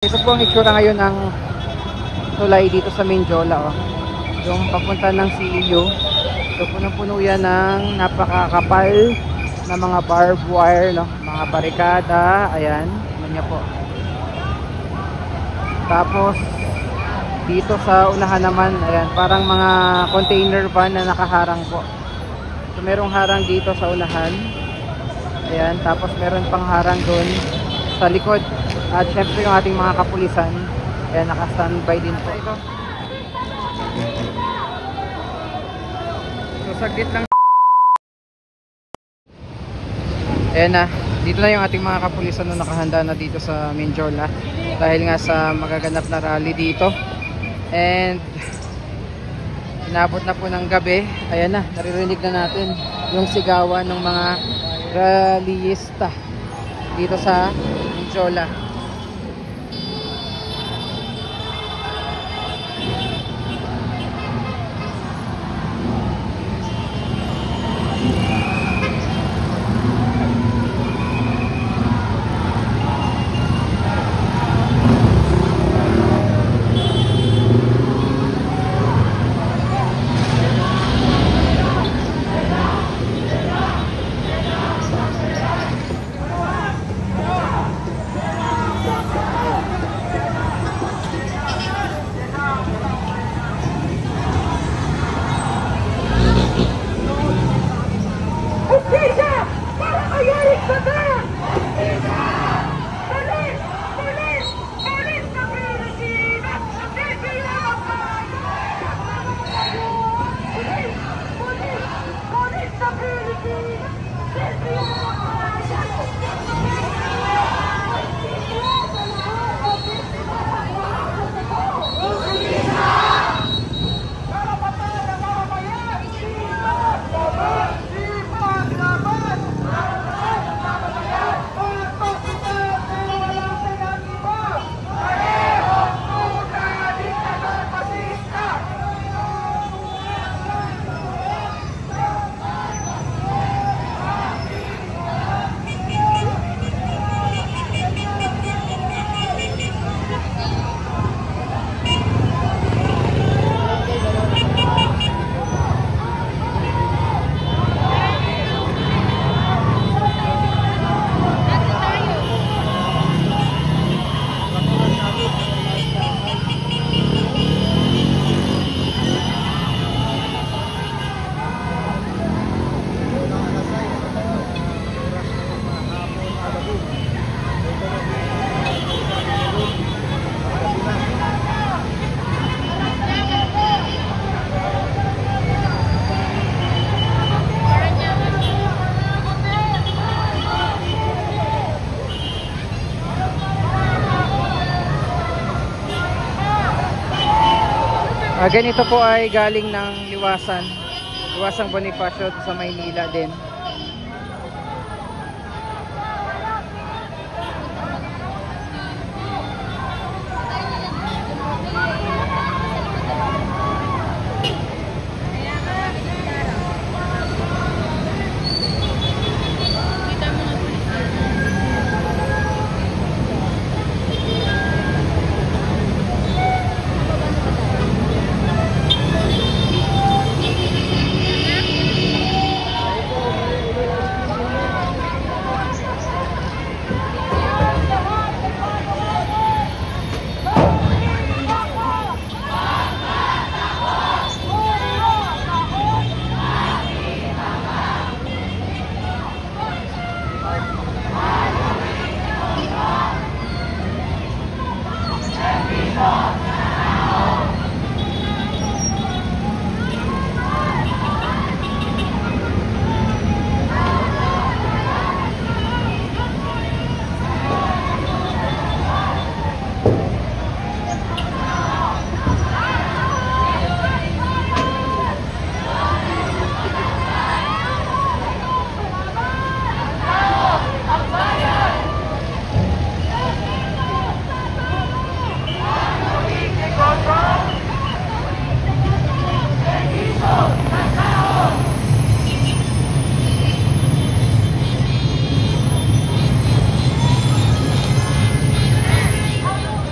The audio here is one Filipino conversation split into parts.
Ito po ang itsura ngayon ng tulay dito sa Menjola. Oh. Yung papunta ng CEU. So punong-puno yan ng napakakapal na mga barbed wire, no? Mga barikada. Ayan, niya po. Tapos dito sa unahan naman, ayan, parang mga container van na nakaharang po. So merong harang dito sa unahan. Ayan, tapos meron pang harang doon sa likod. At syempre yung ating mga kapulisan, ayan, naka-standby din po. Ito. So saglit lang. Ayan na, dito na yung ating mga kapulisan na nakahanda na dito sa Menjola. Dahil nga sa magaganap na rally dito. And inabot na po ng gabi. Ayan na, naririnig na natin yung sigawan ng mga rallyista dito sa Menjola. Ganito po ay galing ng Liwasang Bonifacio sa Maynila din.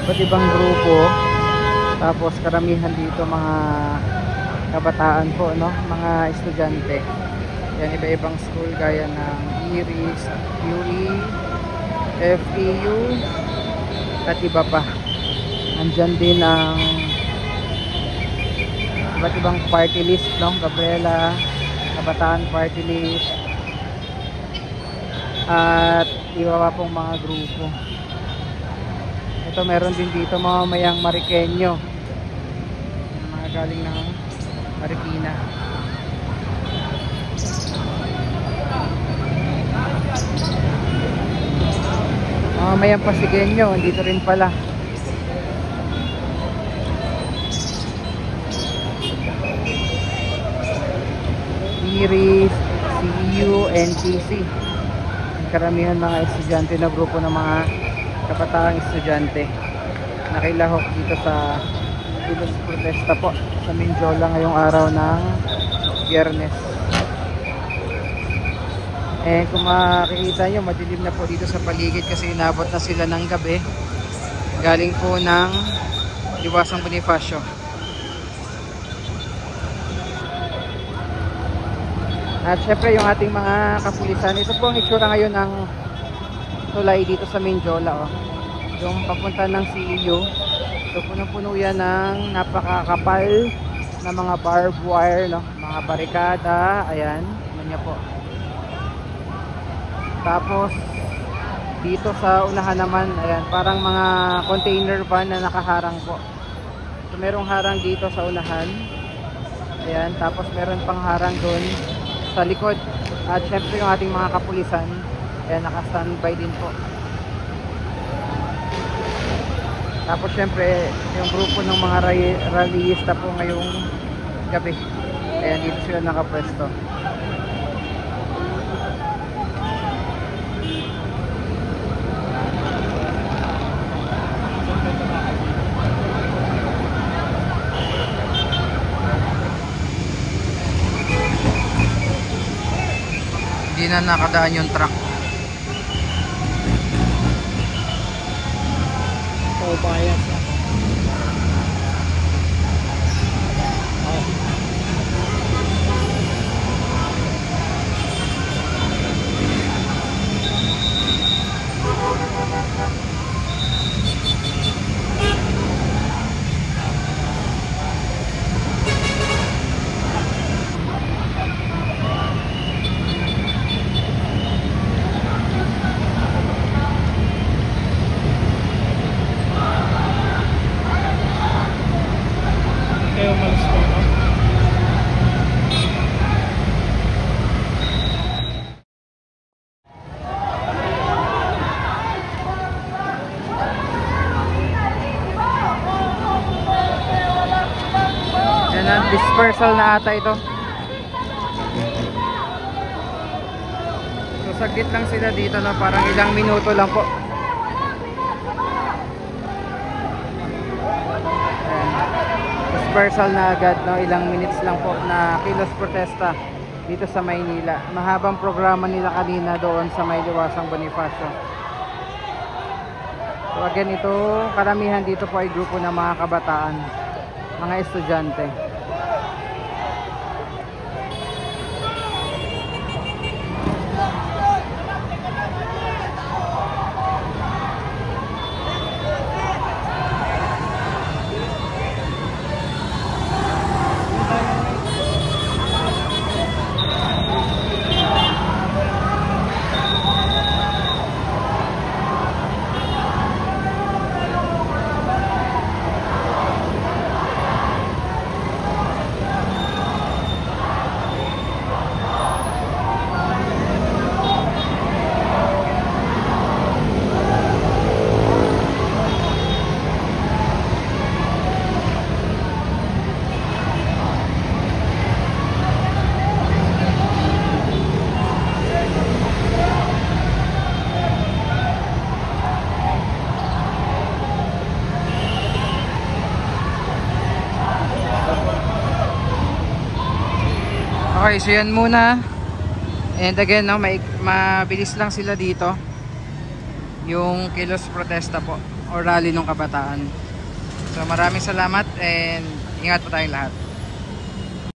iba't ibang grupo. Tapos karamihan dito mga kabataan po, no? Mga estudyante. Yan, iba-ibang school gaya ng Iris, UE, FEU, at iba pa. Andyan din ang iba't ibang party list, no? Gabriela, kabataan party list, at iba pa pong mga grupo. Ito, meron din dito mga mayang Marikenyo, mga galing ng Marikina. Mga mayang Pasigueño, dito rin pala. Iris, CU, NTC. Karamihan mga estudyante na grupo ng mga kapataang estudyante nakilahok dito sa Kilos Protesta po sa Mindiola ngayong araw ng Biyernes. Kung makikita nyo, madilim na po dito sa paligid kasi inabot na sila ng gabi galing po ng Liwasang Bonifacio. At syempre yung ating mga kapulisan, ito po ang itsura ngayon ng tulay dito sa Mindiola, oh. Yung papunta ng CEU, so punong-puno yan ng napakakapal na mga barbed wire, no? Mga barikada, ayan, yun po. Tapos dito sa unahan naman, ayan, parang mga container van na nakaharang po. So merong harang dito sa unahan, ayan, tapos meron pang harang doon sa likod. At syempre yung ating mga kapulisan, ayan, naka-standby din po. Tapos syempre yung grupo ng mga rallyista po ngayong gabi, ayan, dito sila nakapwesto. Hindi na nakadaan yung truck. Oh, bias. Kayo malas ko, no? Yan ang dispersal na ata ito. So saglit lang sila dito, no? Parang ilang minuto lang po. Dispersal na agad, no? Ilang minutes lang po na kilos protesta dito sa Maynila. Mahabang programa nila kanina doon sa may Liwasang Bonifacio. So again, ito, karamihan dito po ay grupo ng mga kabataan, mga estudyante. Okay, so yan muna. And again, no, mabilis lang sila dito. Yung kilos protesta po. or rally ng kabataan. So maraming salamat and ingat po tayong lahat.